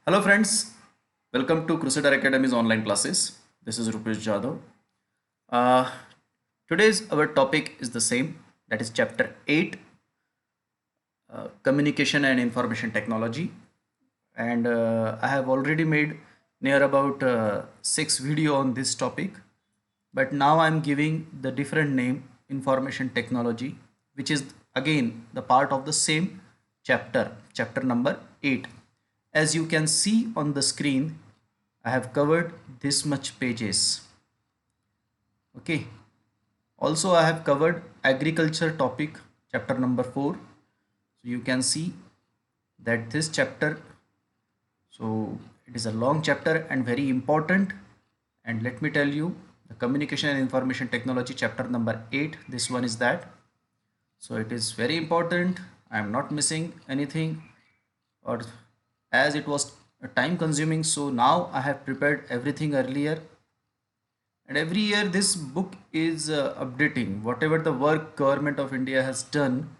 Hello friends, welcome to Crusader Academy's online classes. This is Rupesh Jadhav. Uh, Today's our topic is the same, that is chapter 8, Communication and Information Technology. And I have already made near about 6 video on this topic, but now I'm giving the different name, Information Technology, which is again the part of the same chapter, chapter number 8. As you can see on the screen, I have covered this much pages. Okay. Also, I have covered agriculture topic, chapter number 4. So you can see that this chapter, so it is a long chapter and very important. And let me tell you, the communication and information technology chapter number 8, this one is that. So it is very important. I am not missing anything, or as it was time consuming, so now I have prepared everything earlier, and every year this book is updating whatever the work government of India has done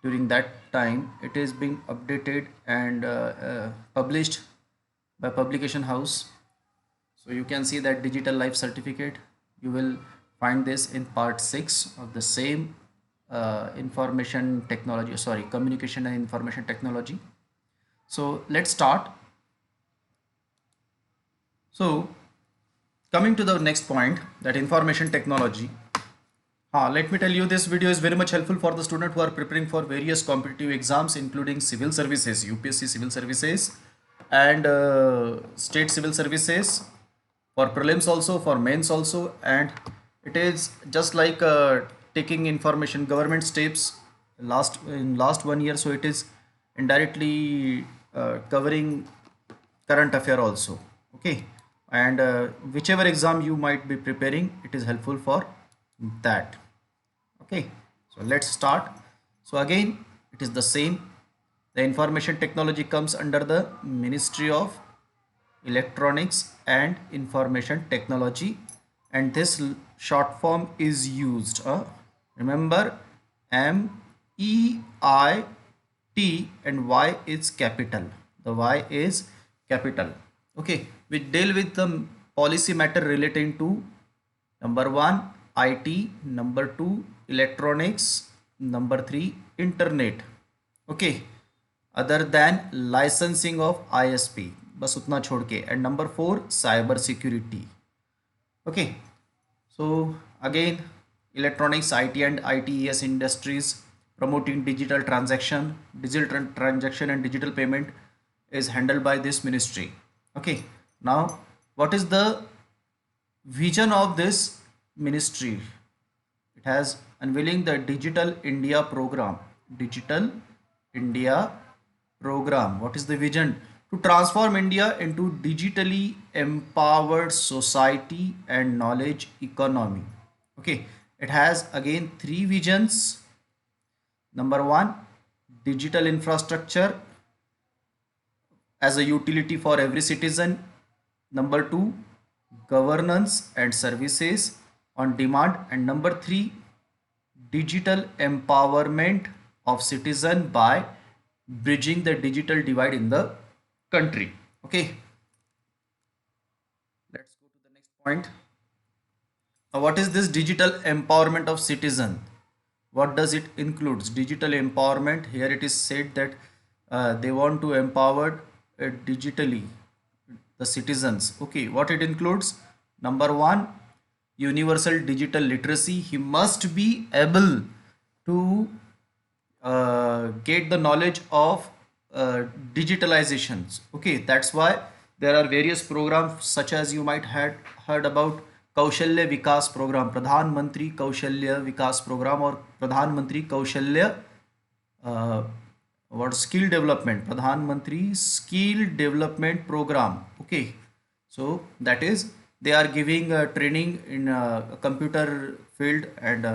during that time. It is being updated and published by publication house. So you can see that digital life certificate, you will find this in part 6 of the same information technology, sorry, communication and information technology. So let's start. So coming to the next point, that information technology. Let me tell you, this video is very much helpful for the student who are preparing for various competitive exams, including civil services, UPSC civil services, and state civil services, for prelims also, for mains also, and it is just like taking information government steps last 1 year. So it is indirectly covering current affair also. Okay, and whichever exam you might be preparing, it is helpful for that. Okay, so let's start. So again, it is the same. The information technology comes under the Ministry of Electronics and Information Technology, and this short form is used. Remember, MEIT and Y is capital. The Y is capital. Okay, we deal with the policy matter relating to number 1 IT, number 2 electronics, number 3 internet. Okay, other than licensing of ISP, बस उतना छोड़ के, and number 4 cyber security. Okay, so again, electronics, IT and ITES industries promoting digital transaction and digital payment is handled by this ministry. Okay, now what is the vision of this ministry? It has unveiling the Digital India program. Digital India program. What is the vision? To transform India into digitally empowered society and knowledge economy. Okay, it has again 3 visions. Number 1, digital infrastructure as a utility for every citizen. Number 2, governance and services on demand. And number 3, digital empowerment of citizen by bridging the digital divide in the country. Okay, let's go to the next point. Now, what is this digital empowerment of citizen? What does it includes? Digital empowerment, here it is said that they want to empower digitally the citizens. Okay, what it includes? Number 1, universal digital literacy. He must be able to get the knowledge of digitalizations. Okay, that's why there are various programs, such as you might had heard about Kaushalya Vikas program, Pradhan Mantri Kaushalya Vikas program, or Pradhan Mantri Kaushalya what skill development, Pradhan Mantri skill development program. Okay, so that is, they are giving training in computer field and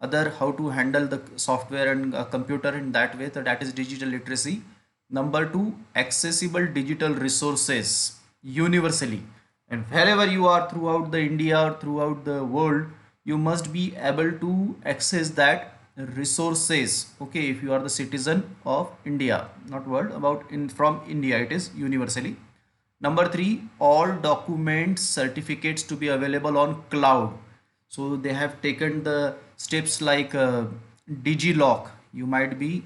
other how to handle the software and computer in that way. So that is digital literacy. Number 2, accessible digital resources universally, and wherever you are throughout the India or throughout the world, you must be able to access that resources. Okay, if you are the citizen of India, not world, about in from India, it is universally. Number three, all documents certificates to be available on cloud. So they have taken the steps like DigiLock. You might be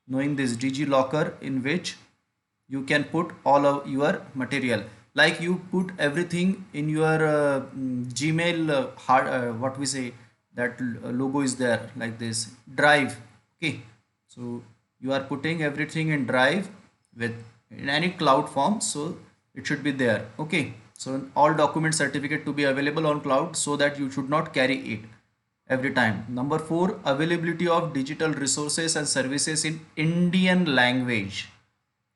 knowing this DigiLocker, in which you can put all of your material, like you put everything in your Gmail what we say, that logo is there like this drive. Okay, so you are putting everything in drive with in any cloud form, so it should be there. Okay, so all document certificate to be available on cloud, so that you should not carry it every time. Number four, availability of digital resources and services in Indian language.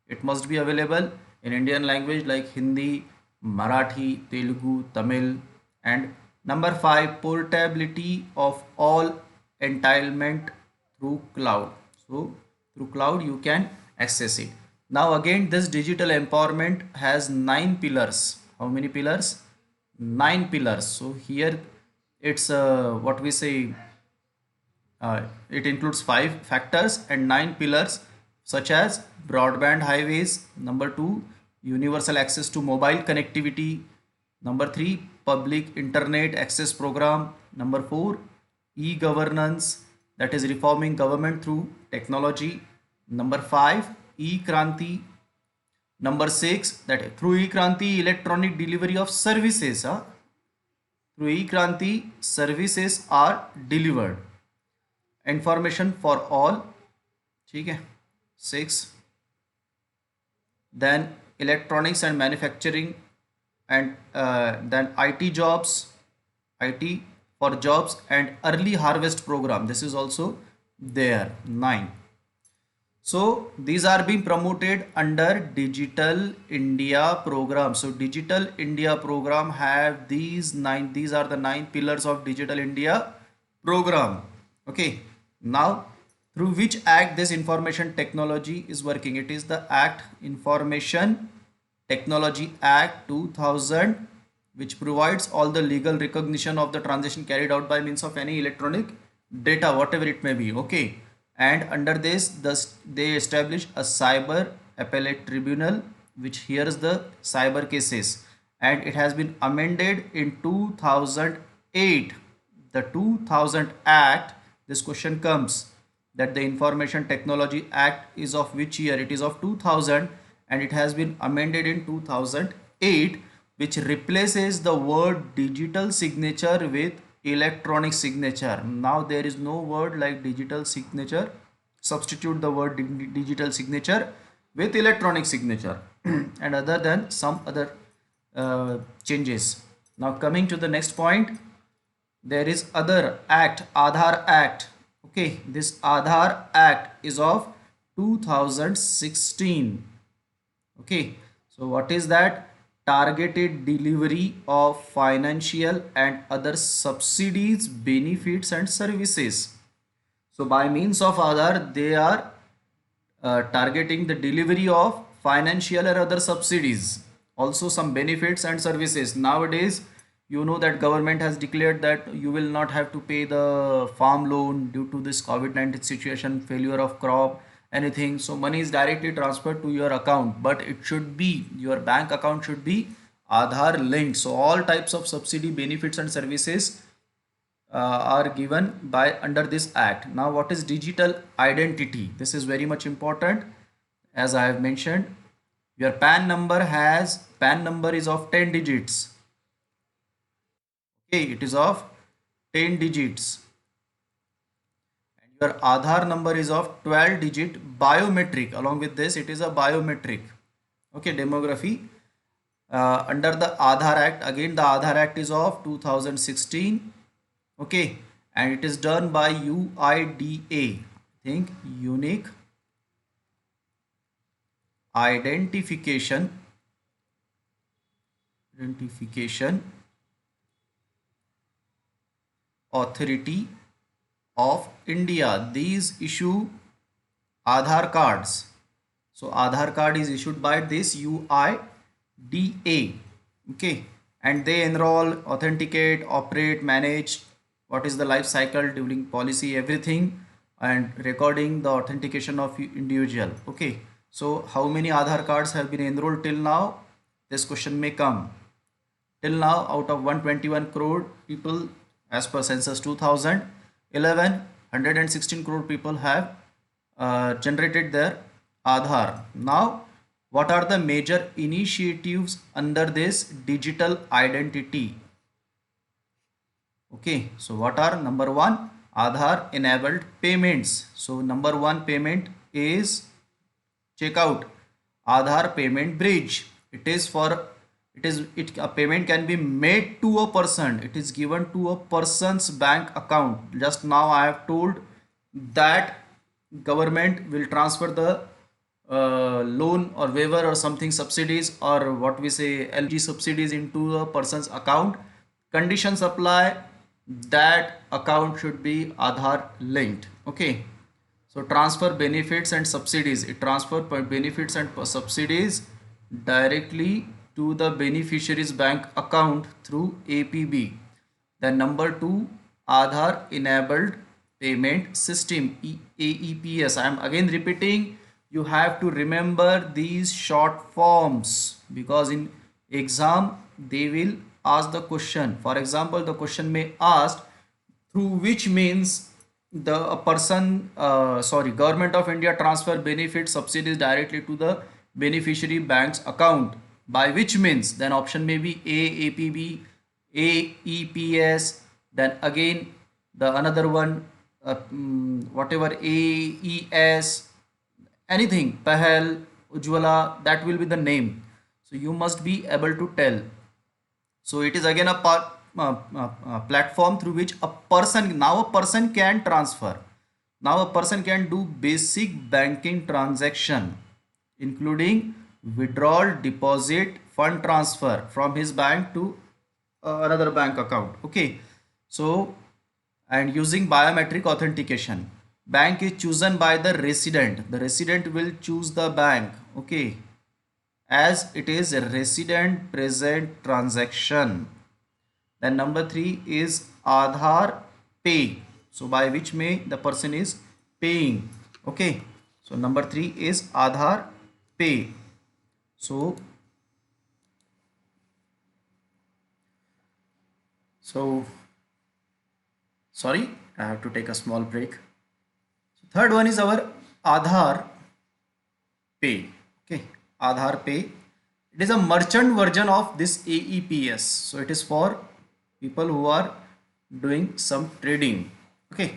It must be available in Indian language like Hindi, Marathi, Telugu, Tamil. And number five, portability of all entitlement through cloud. So through cloud you can access it. Now again, this digital empowerment has 9 pillars. How many pillars? 9 pillars. So here it's what we say, it includes 5 factors and 9 pillars, such as broadband highways. Number two, universal access to mobile connectivity. Number three, public internet access program. Number four, e-governance, that is reforming government through technology. Number five, e-kranti. Number six, that through e-kranti, electronic delivery of services. Through e-kranti, services are delivered. Information for all. ठीक है. 6, then electronics and manufacturing, and then IT jobs, IT for jobs, and early harvest program, this is also there. 9. So these are being promoted under Digital India program. So Digital India program have these 9, these are the 9 pillars of Digital India program. Okay, now through which act this information technology is working? It is the Act, Information Technology Act 2000, which provides all the legal recognition of the transaction carried out by means of any electronic data, whatever it may be. Okay, and under this, they establish a cyber appellate tribunal which hears the cyber cases, and it has been amended in 2008. The 2000 Act, this question comes, that the Information Technology Act is of which year? It is of 2000, and it has been amended in 2008, which replaces the word digital signature with electronic signature. Now there is no word like digital signature. Substitute the word digital signature with electronic signature and other than some other changes. Now coming to the next point, there is other act, Aadhaar Act. Okay, this Aadhaar Act is of 2016. Okay, so what is that? Targeted delivery of financial and other subsidies, benefits and services. So by means of Aadhaar, they are targeting the delivery of financial or other subsidies, also some benefits and services. Nowadays, you know that government has declared that you will not have to pay the farm loan due to this COVID-19 situation, failure of crop, anything. So money is directly transferred to your account, but it should be, your bank account should be Aadhaar linked. So all types of subsidy, benefits and services are given by under this act. Now what is digital identity? This is very much important. As I have mentioned, your PAN number is of 10 digits. Okay, it is of 10 digits. And your Aadhaar number is of 12 digit biometric. Along with this, it is a biometric. Okay, demography. Under the Aadhaar Act, again the Aadhaar Act is of 2016. Okay, and it is done by UIDA. Think Unique Identification Authority of India. These issue Aadhaar cards. So Aadhaar card is issued by this UIDA. Okay, and they enroll, authenticate, operate, manage what is the life cycle during policy, everything. and recording the authentication of individual. Okay, so how many Aadhaar cards have been enrolled till now? This question may come. Till now, out of 121 crore people, as per census 2011, 116 crore people have generated their Aadhaar. Now, what are the major initiatives under this digital identity? Okay, so what are number one? Aadhaar enabled payments. So number one payment is, check out, Aadhaar payment bridge. It a payment can be made to a person. It is given to a person's bank account. Just now I have told that government will transfer the loan or waiver or something subsidies, or what we say LG subsidies, into a person's account. Conditions apply, that account should be Aadhaar linked. Okay, so transfer benefits and subsidies. It transfer benefits and subsidies directly to the beneficiary's bank account through APB. Then number two, Aadhaar enabled payment system, AEPS. I am again repeating, you have to remember these short forms because in exam they will ask the question. For example, the question may ask through which means the a person government of India transfer benefit subsidies directly to the beneficiary bank's account. By which means? Then option may be A, APB, AEPS, then again the another one, whatever, AES, anything, Pahel, Ujwala, that will be the name. So you must be able to tell. So it is again a platform through which a person can transfer. Now a person can do basic banking transaction, including withdrawal, deposit, fund transfer from his bank to another bank account. Okay, so and using biometric authentication. Bank is chosen by the resident. The resident will choose the bank. Okay, as it is a resident present transaction. Then number three is Aadhaar pay. So by which may the person is paying. Okay, so number three is Aadhaar pay. So sorry, I have to take a small break. So third one is our Aadhaar pay. Okay, Aadhaar pay. It is a merchant version of this AEPS. So it is for people who are doing some trading. Okay,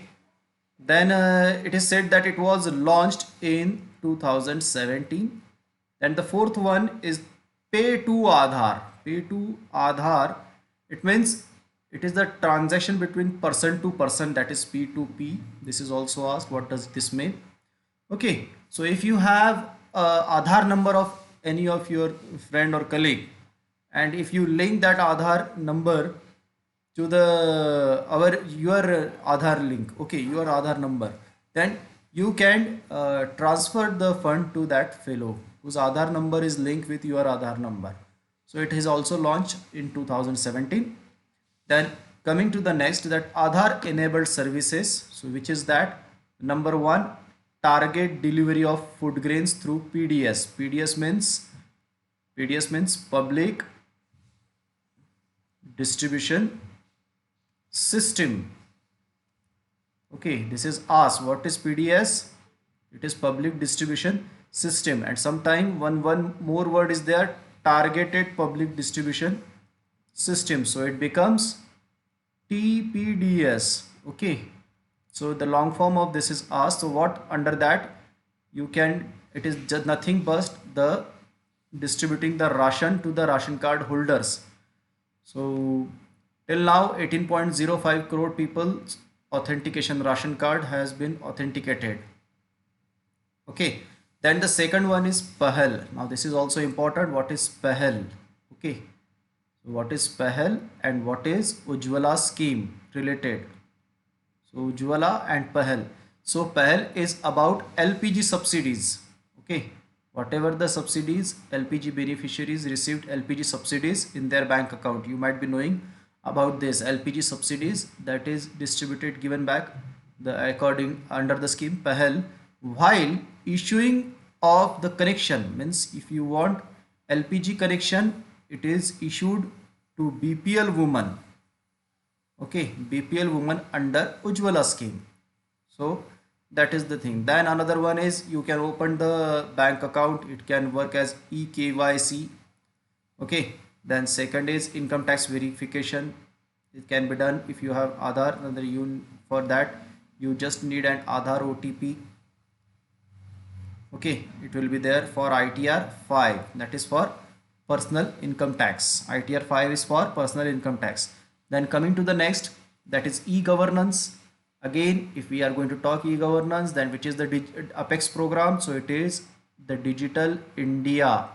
then it is said that it was launched in 2017. Then the fourth one is pay to Aadhaar. Pay to Aadhaar, it means it is the transaction between person to person, that is P2P. This is also asked, what does this mean? Okay, so if you have Aadhaar number of any of your friend or colleague, and if you link that Aadhaar number to the your Aadhaar link, okay, your Aadhaar number, then you can transfer the fund to that fellow whose Aadhaar number is linked with your Aadhaar number. So it is also launched in 2017. Then coming to the next, that Aadhaar enabled services. So which is that? Number one, target delivery of food grains through PDS. PDS means public distribution system. Okay, this is asked, what is PDS? It is public distribution system, and sometime one more word is there, targeted public distribution system. So it becomes TPDS. Okay, so the long form of this is asked. So what under that you can, it is just nothing but the distributing the ration to the ration card holders. So till now 18.05 crore people authentication ration card has been authenticated. Okay, then the second one is Pahal. Now this is also important. What is Pahal? Okay, so what is Pahal and what is Ujwala scheme related? So Ujwala and Pahal. So Pahal is about LPG subsidies. Okay, whatever the subsidies, LPG beneficiaries received LPG subsidies in their bank account. You might be knowing about this LPG subsidies that is distributed, given back the according under the scheme Pahel, while issuing of the connection, means if you want LPG connection, it is issued to BPL woman. Okay, BPL woman under Ujjwala scheme. So that is the thing. Then another one is you can open the bank account, it can work as eKYC. Okay, then second is income tax verification. It can be done if you have Aadhaar, and then you, for that you just need an Aadhaar OTP. Okay, it will be there for ITR 5, that is for personal income tax. ITR 5 is for personal income tax. Then coming to the next, that is e-governance. Again, if we are going to talk e-governance, then which is the Apex program, so it is the Digital India.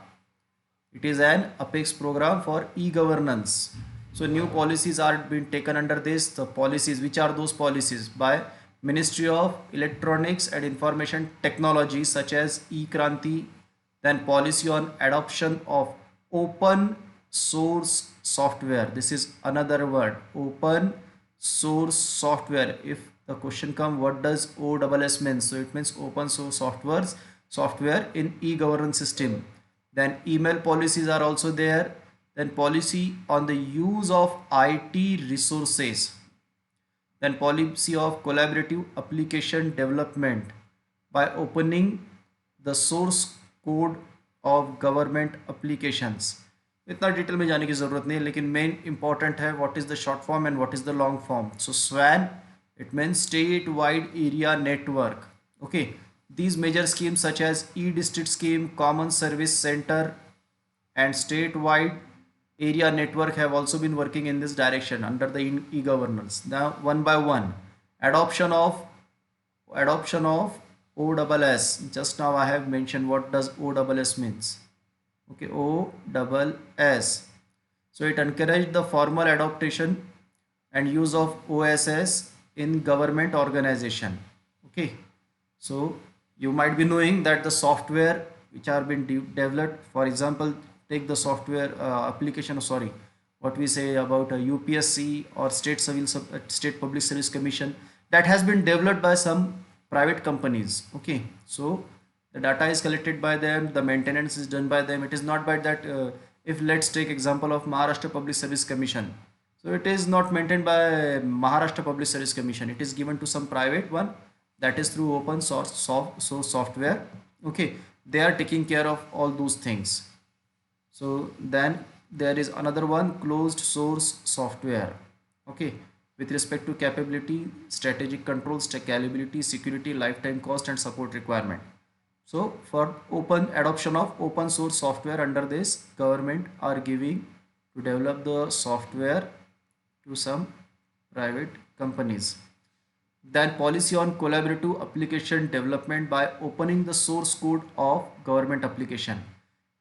It is an Apex program for e-governance. So new policies are being taken under this. The policies, which are those policies? By Ministry of Electronics and Information Technology, such as eKranti. Then policy on adoption of open source software. This is another word, open source software. If the question come, what does OSS mean? So it means open source software in e-governance system. Then email policies are also there. Then policy on the use of IT resources. Then policy of collaborative application development by opening the source code of government applications. इतना detail में जाने की ज़रूरत नहीं है, लेकिन main important है what is the short form and what is the long form. So SWAN, it means state wide area network. Okay, these major schemes such as e-district scheme, common service center and statewide area network have also been working in this direction under the e-governance. Now one by one, adoption of OSS. Just now I have mentioned what does OSS means. Okay, OSS. So it encouraged the formal adoption and use of OSS in government organization. Okay, so you might be knowing that the software which are being developed, for example, take the software application, sorry, what we say about a UPSC or state public service commission, that has been developed by some private companies. Okay, so the data is collected by them, the maintenance is done by them. It is not by that if let's take example of Maharashtra Public Service Commission, so it is not maintained by Maharashtra Public Service Commission, it is given to some private one, that is through open source software. Okay, they are taking care of all those things. So then there is another one, closed source software. Okay, with respect to capability, strategic controls, scalability, security, lifetime cost and support requirement. So for open adoption of open source software under this, government are giving to develop the software to some private companies. Then policy on collaborative application development by opening the source code of government application.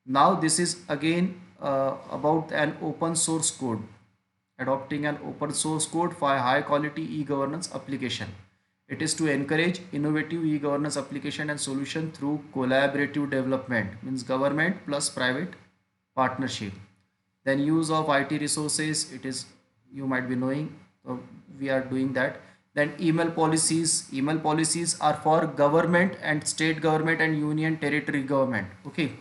Now this is again about an open source code, adopting an open source code for high quality e-governance application. It is to encourage innovative e-governance application and solution through collaborative development, means government plus private partnership. Then use of IT resources, it is, you might be knowing, so we are doing that. Then email policies are for government and state government and union territory government. Okay,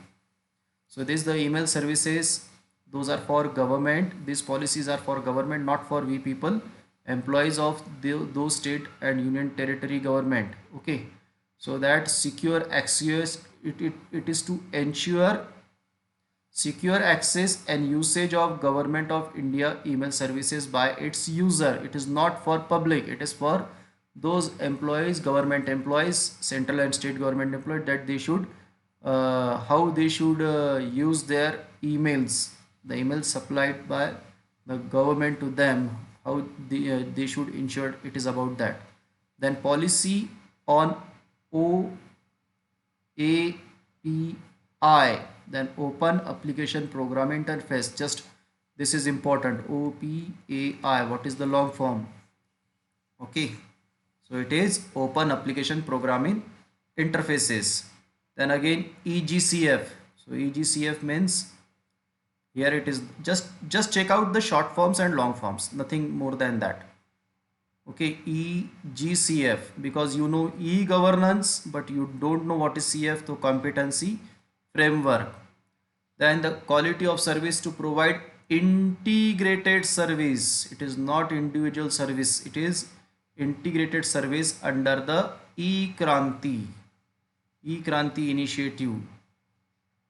so this is the email services, those are for government, these policies are for government, not for we people, employees of those state and union territory government. Okay, so that secure access, it is to ensure secure access and usage of Government of India email services by its user. It is not for public, it is for those employees, government employees, central and state government employees, that they should how they should use their emails, the emails supplied by the government to them, how they should ensure, it is about that. Then policy on OAPI, then open application program interface. Just this is important, OPAI, what is the long form? Okay, so it is open application programming interfaces. Then again EGCF, so EGCF means, here it is, just check out the short forms and long forms, nothing more than that. Okay, EGCF, because you know e-governance but you don't know what is CF, so competency framework. Then the quality of service, to provide integrated service. It is not individual service, it is integrated service under the e-kranti initiative.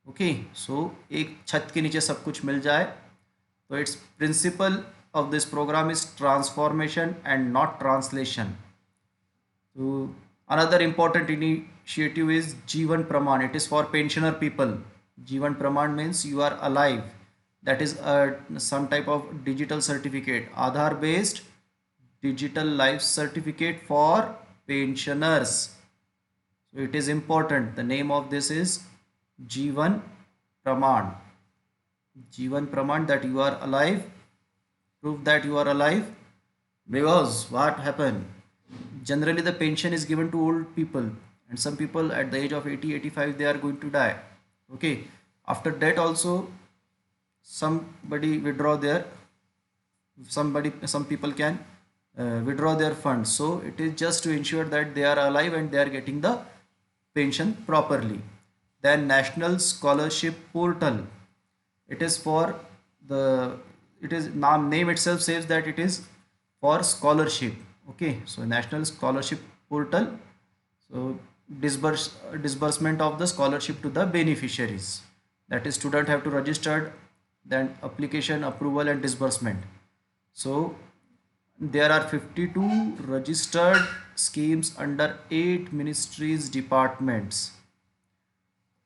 Okay, so एक छत के नीचे सब कुछ मिल जाए. तो it's principle of this program is transformation and not translation. So another important initiative is Jeevan Praman. It is for pensioner people. Jeevan Praman means you are alive. That is some type of digital certificate, Aadhaar based digital life certificate for pensioners. So it is important. The name of this is Jeevan Praman. Jeevan Praman, that you are alive. Prove that you are alive. Because what happened? Generally, the pension is given to old people, and some people at the age of 80, 85, they are going to die. Okay. After that, also, somebody withdraw their some people can withdraw their funds. So it is just to ensure that they are alive and they are getting the pension properly. Then National Scholarship Portal. It is for the, it is name itself says that it is for scholarship. Okay, so National Scholarship Portal. So disbursement of the scholarship to the beneficiaries. That is, student have to register, then application, approval and disbursement. So there are 52 registered schemes under 8 ministries departments.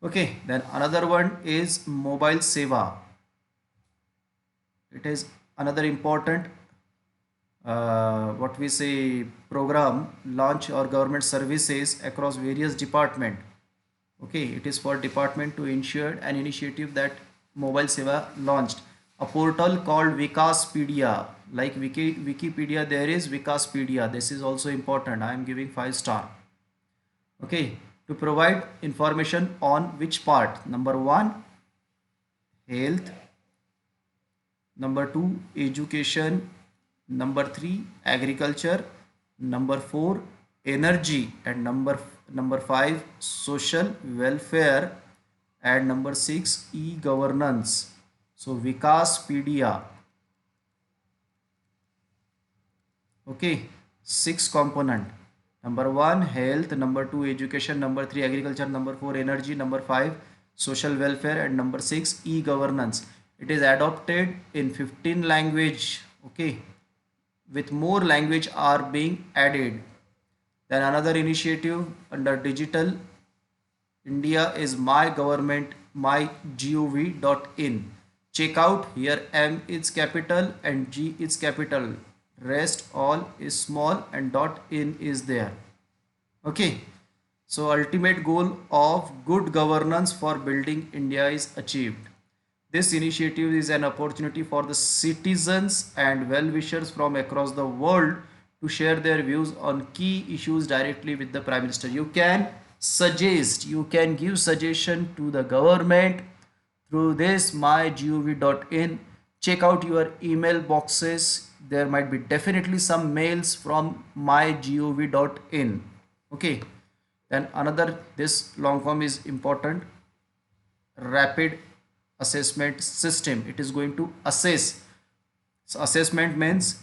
Okay, then another one is Mobile Seva. It is another important what we say program launch or government services across various department. Okay, it is for department to ensure an initiative that Mobile Seva launched a portal called Vikaspedia. Like Wikipedia, there is Vikaspedia. This is also important. I am giving 5 star. Okay, to provide information on which part? Number 1, health. Number 2, education. Number 3, agriculture. Number 4, energy. And number 5, social welfare. And number 6, e-governance. So Vikaspedia. Okay, 6 component. Number 1, health. Number 2, education. Number 3, agriculture. Number 4, energy. Number 5, social welfare. And number 6, e-governance. It is adopted in 15 language. Okay, with more language are being added. Then another initiative under digital India is My Government, mygov.in. Check out here, M is capital and G is capital. Rest all is small and .in is there. Okay. So ultimate goal of good governance for building India is achieved. This initiative is an opportunity for the citizens and well-wishers from across the world to share their views on key issues directly with the Prime Minister. You can suggest, you can give suggestion to the government through this mygov.in. Check out your email boxes. There might be definitely some mails from mygov.in. Okay. Then another, this long form is important. Rapid assessment system. It is going to assess. So assessment means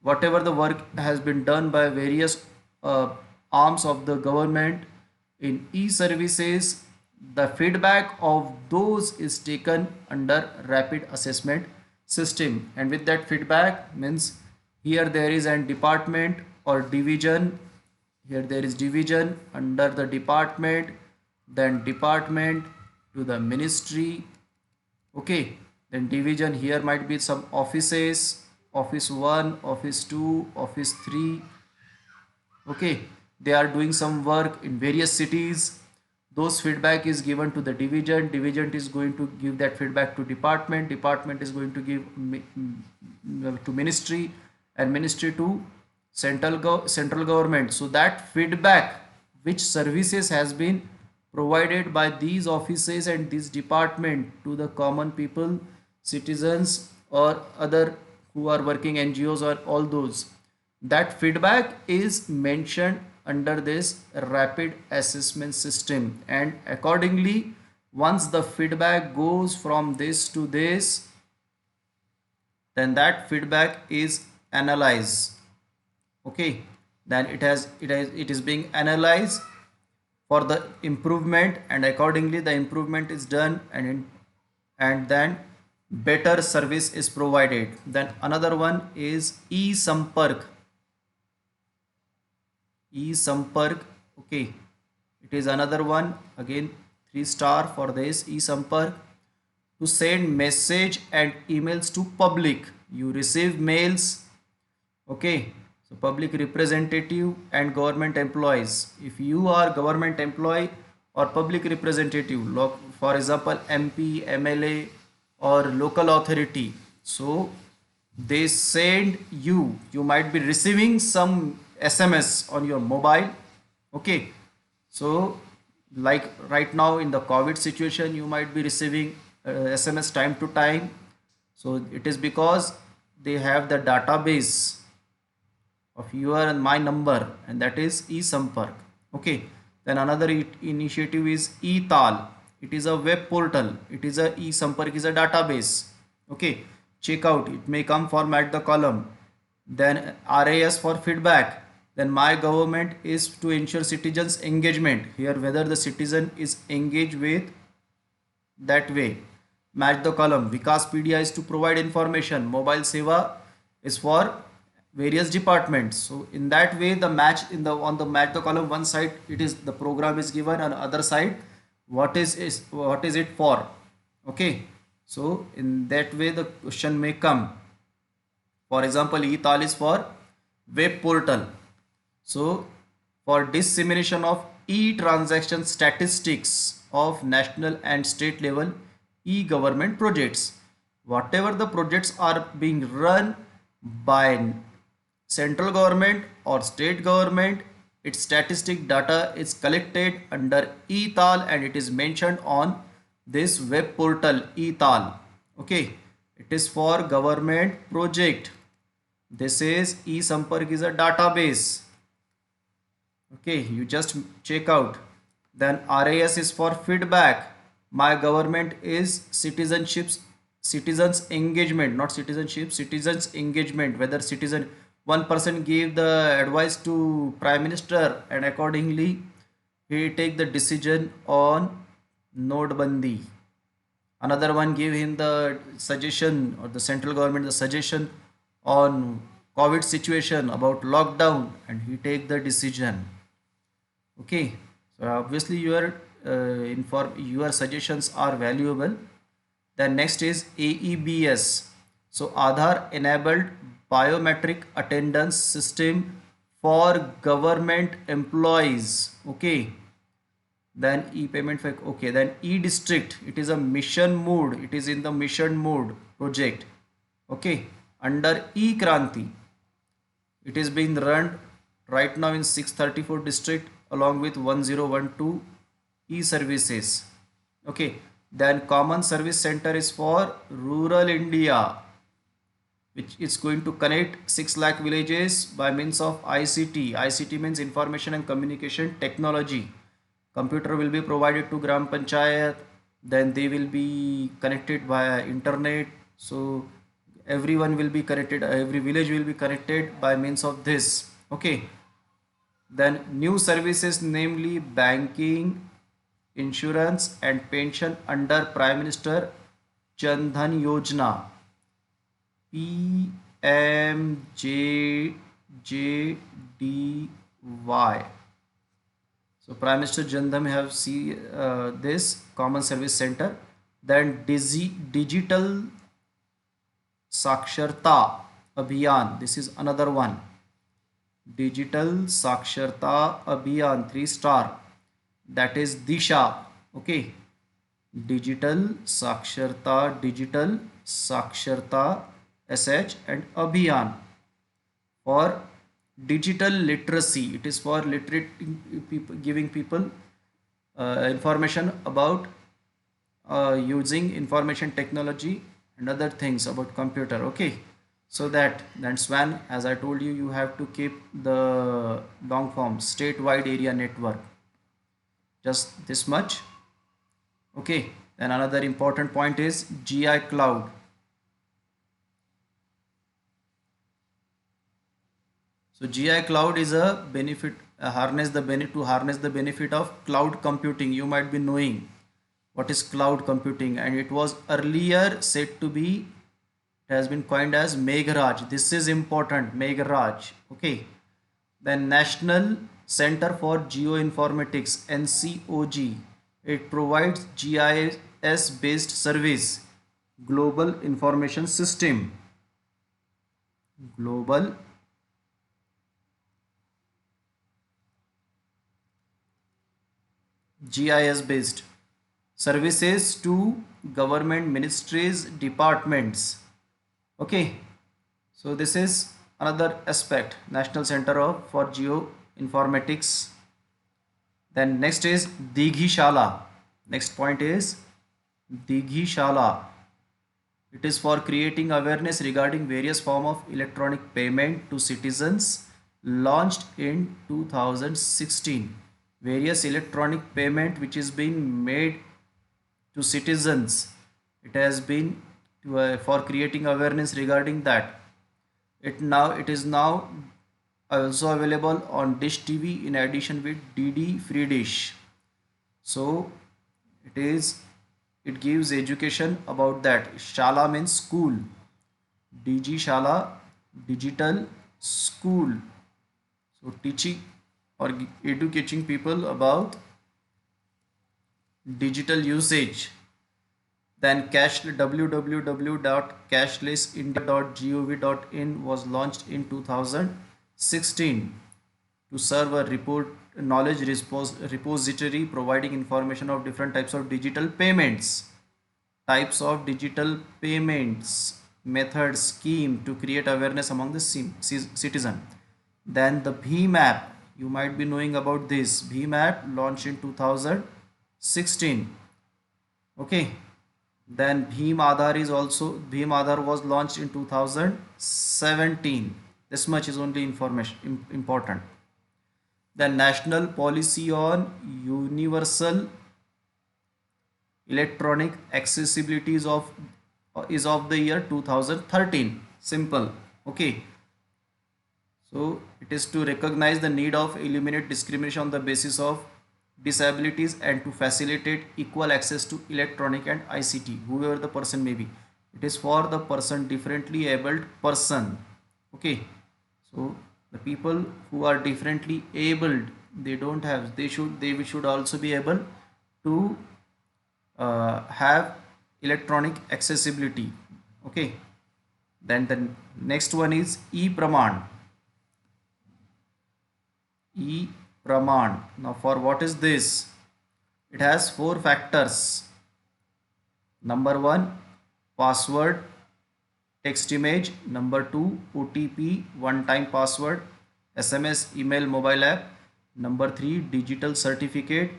whatever the work has been done by various arms of the government in e-services, the feedback of those is taken under rapid assessment system. And with that feedback means here there is an department or division. Here there is division under the department, then department to the ministry. Okay, then division, here might be some offices, office 1, office 2, office 3. Okay, they are doing some work in various cities. Those feedback is given to the division. Division is going to give that feedback to department. Department is going to give to ministry, and ministry to central government. So that feedback which services has been provided by these offices and this department to the common people, citizens or other who are working NGOs or all those. That feedback is mentioned under this rapid assessment system, and accordingly once the feedback goes from this to this, then that feedback is analyzed. Okay, then it is being analyzed for the improvement, and accordingly the improvement is done, and then better service is provided. Then another one is e-sampark. E-sampark, okay, it is another one, again 3 star for this e-sampark. To send message and emails to public, you receive mails. Okay, so public representative and government employees. If you are government employee or public representative, for example MP, MLA or local authority, so they send you, you might be receiving some SMS on your mobile. Okay, so like right now in the COVID situation, you might be receiving SMS time to time. So it is because they have the database of your and my number, and that is e-sampark. Okay, then another initiative is e-tal. It is a web portal. It is a e-sampark is a database. Okay, check out, it may come format the column. Then RAS for feedback. Then my government is to ensure citizens engagement, here whether the citizen is engaged with that way. Match the column. Vikaspedia is to provide information. Mobile Seva is for various departments. So in that way, the match in the on the match the column, one side it is the program is given, and other side what is it for. Okay, so in that way the question may come. For example, e-tal is for web portal. So for dissemination of e-transaction statistics of national and state level e-government projects. Whatever the projects are being run by central government or state government, its statistic data is collected under e-tal and it is mentioned on this web portal e-tal. Okay, it is for government project. This is e-sampark is a database. Okay, you just check out. Then RAS is for feedback. My government is citizens engagement, not citizenship, citizens engagement. Whether citizen, one person gave the advice to prime minister, and accordingly he take the decision on notebandi. Another one gave him the suggestion, or the central government the suggestion on COVID situation about lockdown, and he take the decision. Okay, so obviously your suggestions are valuable. Then next is AEBS. So Aadhaar enabled biometric attendance system for government employees. Okay, then e-payment for, okay, then e-district, it is a mission mode, it is in the mission mode project. Okay, under e-Kranti, it is being run right now in 634 district along with 1012 e-services. Okay, then common service center is for rural India, which is going to connect 6 lakh villages by means of ICT. ICT means information and communication technology. Computer will be provided to Gram Panchayat, then they will be connected via internet. So everyone will be connected, every village will be connected by means of this. Okay, then new services, namely banking, insurance and pension under Prime Minister Jan Dhan Yojana, PMJJDY. So Prime Minister Jan Dhan have see this common service center. Then digital Saksharta Abhiyan, this is another one. Digital Saksharta Abhiyan, 3 star, that is Disha. Okay, digital Saksharta SH and Abhiyan for digital literacy. It is for literate people, giving people information about using information technology and other things about computer. Okay, So that's when, as I told you, you have to keep the long form statewide area network, just this much. Okay, then another important point is GI cloud. So GI cloud is a benefit, harness the benefit to harness the benefit of cloud computing. You might be knowing what is cloud computing, and it was earlier said to be, it has been coined as Meghraj. This is important, Meghraj. Okay. Then National Center for Geoinformatics, NCOG. It provides GIS based service, Global Information System. Global GIS based services to government ministries, departments. Okay, so this is another aspect, National Center for Geoinformatics. Then next is Dighishala. Next point is Dighishala. It is for creating awareness regarding various form of electronic payment to citizens, launched in 2016. Various electronic payment which is being made to citizens. It has been for creating awareness regarding that. It is now also available on Dish TV in addition with DD Free Dish. So it is, it gives education about that. Shala means school. DG Shala, digital school. So teaching or educating people about digital usage. Then www.cashlessindia.gov.in was launched in 2016 to serve a report knowledge repository providing information of different types of digital payments, method, scheme to create awareness among the citizen. Then the Bhim app, you might be knowing about this. Bhim app launched in 2016. Okay. Then Bhim Aadhar was launched in 2017. This much is only information important. The national policy on universal electronic accessibility is of the year 2013. Simple. Okay. So it is to recognize the need of eliminate discrimination on the basis of disabilities and to facilitate equal access to electronic and ICT, whoever the person may be. It is for the person, differently abled person. Okay. So the people who are differently abled, they should also be able to have electronic accessibility. Okay. Then the next one is e-praman. E-praman. Now for what is this? It has 4 factors. Number 1, password, text image. Number 2, OTP, one time password, SMS, email, mobile app. Number 3, digital certificate.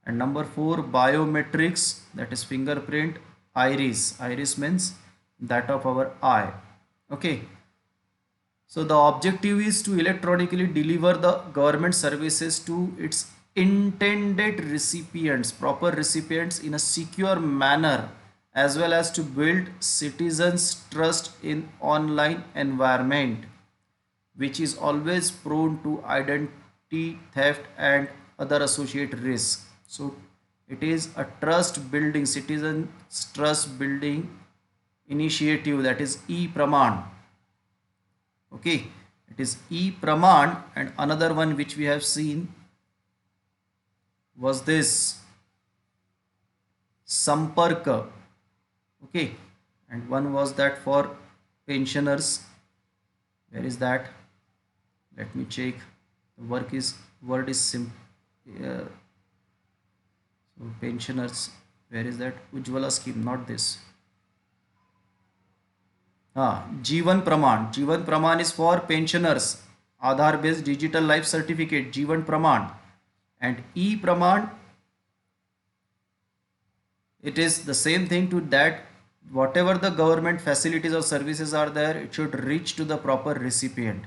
And number 4, biometrics, that is fingerprint, iris. Iris means that of our eye. Okay. So the objective is to electronically deliver the government services to its intended recipients, proper recipients, in a secure manner, as well as to build citizens' trust in online environment, which is always prone to identity theft and other associated risks. So it is a trust building, citizens trust building initiative, that is e-praman. Okay, it is e-praman. And another one which we have seen was this samparka. Okay, and one was that for pensioners. Where is that? Let me check. The word is so pensioners, where is that? Ujjwala scheme, not this. Jeevan Praman. Jeevan Praman is for pensioners. Aadhaar based digital life certificate, Jeevan Praman. And e-praman, it is the same thing to that, whatever the government facilities or services are there, it should reach to the proper recipient.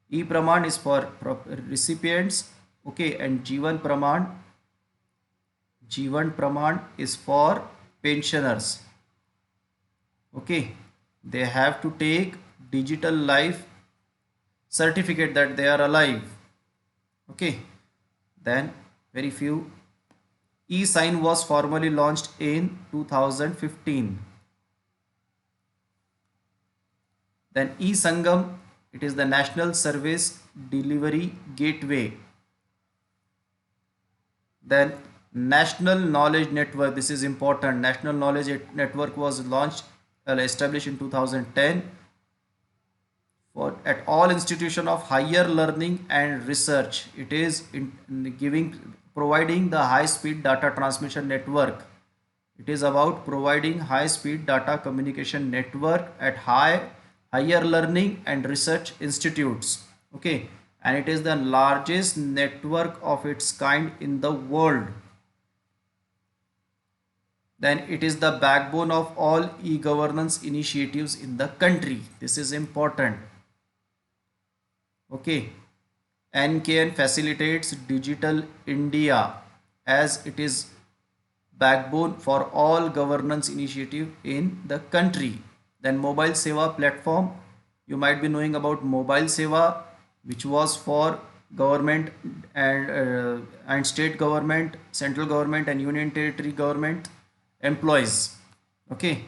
E-Praman is for recipients, okay, and Jeevan Praman is for pensioners, okay. They have to take digital life certificate that they are alive, okay. Then very few. E-Sign was formally launched in 2015. Then E-Sangam, it is the National Service Delivery Gateway. Then National Knowledge Network, this is important. National Knowledge Network was launched, established in 2010 for at all institution of higher learning and research. It is providing the high speed data transmission network. It is about providing high speed data communication network at higher learning and research institutes, okay. And it is the largest network of its kind in the world. Then it is the backbone of all e-governance initiatives in the country. This is important, okay. NKN facilitates Digital India as it is backbone for all governance initiative in the country. Then Mobile Seva platform, you might be knowing about Mobile Seva, which was for government and state government, central government and union territory government employees, okay.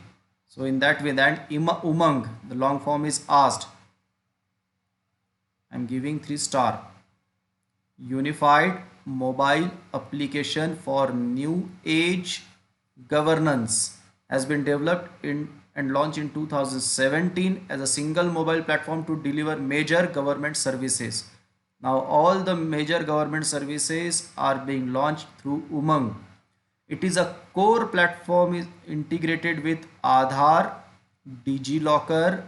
So in that way, that Umang, the long form is asked. I'm giving 3 star. Unified mobile application for new age governance has been developed in and launched in 2017 as a single mobile platform to deliver major government services. Now all the major government services are being launched through Umang. It is a core platform is integrated with Aadhaar, DigiLocker,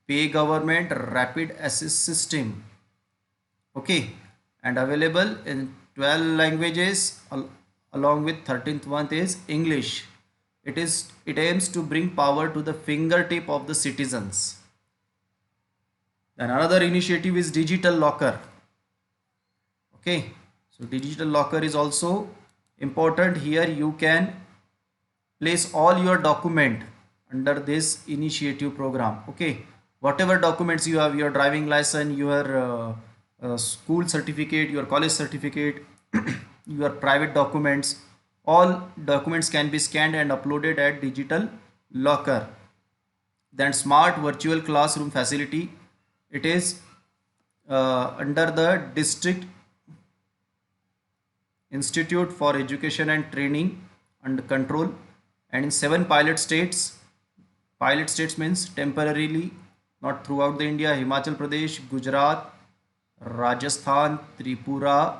Pay Government, Rapid Assist System, okay, and available in 12 languages along with 13th one is English. It aims to bring power to the fingertip of the citizens. Then another initiative is Digital Locker, okay. So Digital Locker is also important. Here you can place all your document under this initiative program, okay. Whatever documents you have, your driving license, your school certificate, your college certificate, your private documents, all documents can be scanned and uploaded at Digital Locker. Then Smart Virtual Classroom Facility, it is under the District Institute for Education and Training and Control, and in 7 pilot states. Pilot states means temporarily, not throughout the India: Himachal Pradesh, Gujarat, Rajasthan, Tripura,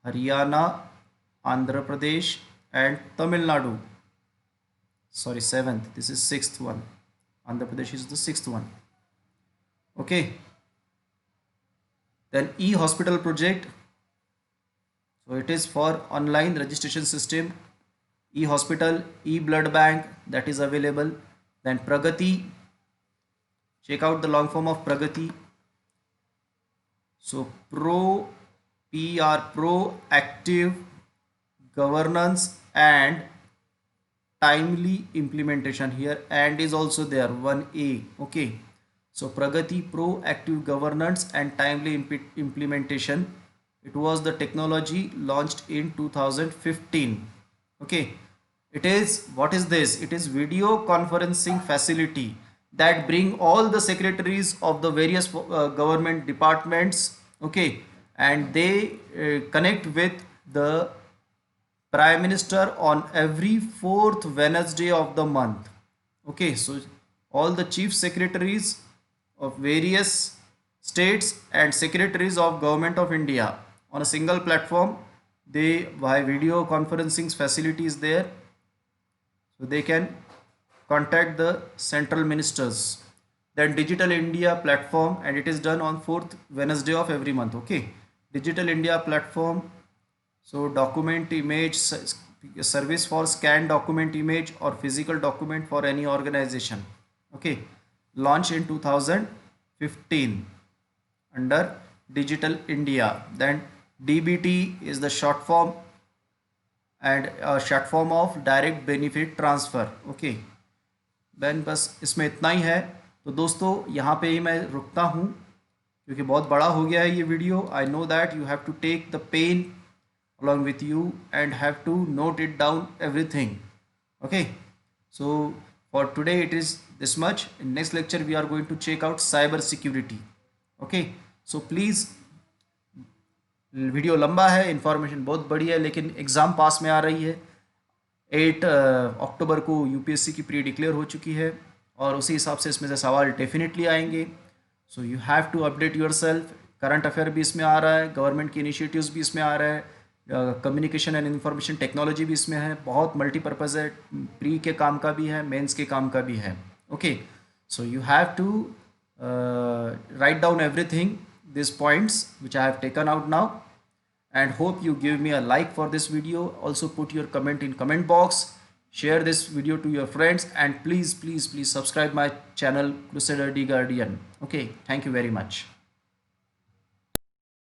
Haryana, Andhra Pradesh and Tamil Nadu. Sorry, 7th. This is 6th one. Andhra Pradesh is the 6th one. Okay. Then e-hospital project. So it is for online registration system, e-hospital, e-blood bank that is available. Then Pragati. Check out the long form of Pragati. So proactive governance and timely implementation. Here and is also there, 1A, okay. So Pragati, proactive governance and timely implementation. It was the technology launched in 2015, okay. It is, what is this? It is video conferencing facility that bring all the secretaries of the various government departments, okay, and they connect with the Prime Minister on every 4th Wednesday of the month, okay. So all the chief secretaries of various states and secretaries of Government of India on a single platform, they by video conferencing facilities there, so they can contact the central ministers. Then Digital India platform, and it is done on 4th Wednesday of every month, okay. Digital India platform, so document, image, service for scanned document, image or physical document for any organization. Okay, launched in 2015 under Digital India. Then DBT is the short form and short form of direct benefit transfer. Okay, then बस इसमें इतना ही है। तो दोस्तों यहाँ पे ही मैं रुकता हूँ क्योंकि बहुत बड़ा हो गया है ये वीडियो। I know that you have to take the pen along with you and have to note it down everything. Okay, so for today it is this much. In next lecture we are going to check out cyber security. Okay, so please, video लंबा है, information बहुत बड़ी है, लेकिन exam pass में आ रही है। 8 अक्टूबर को यूपीएससी की प्री डिक्लेयर हो चुकी है और उसी हिसाब से इसमें से सवाल डेफिनेटली आएंगे। So you have to update your self. Current affair भी इसमें आ रहा है, गवर्नमेंट की इनिशिएटिव्स भी इसमें आ रहा है, कम्युनिकेशन एंड इंफॉर्मेशन टेक्नोलॉजी भी इसमें है। बहुत मल्टीपर्पज़ है, प्री के काम का भी है, मेंस के काम का भी है। Okay, so you have to write down everything, these points which I have taken out now, and hope you give me a like for this video. Also put your comment in comment box, share this video to your friends, and please subscribe my channel Crusader D Guardian. Okay, thank you very much.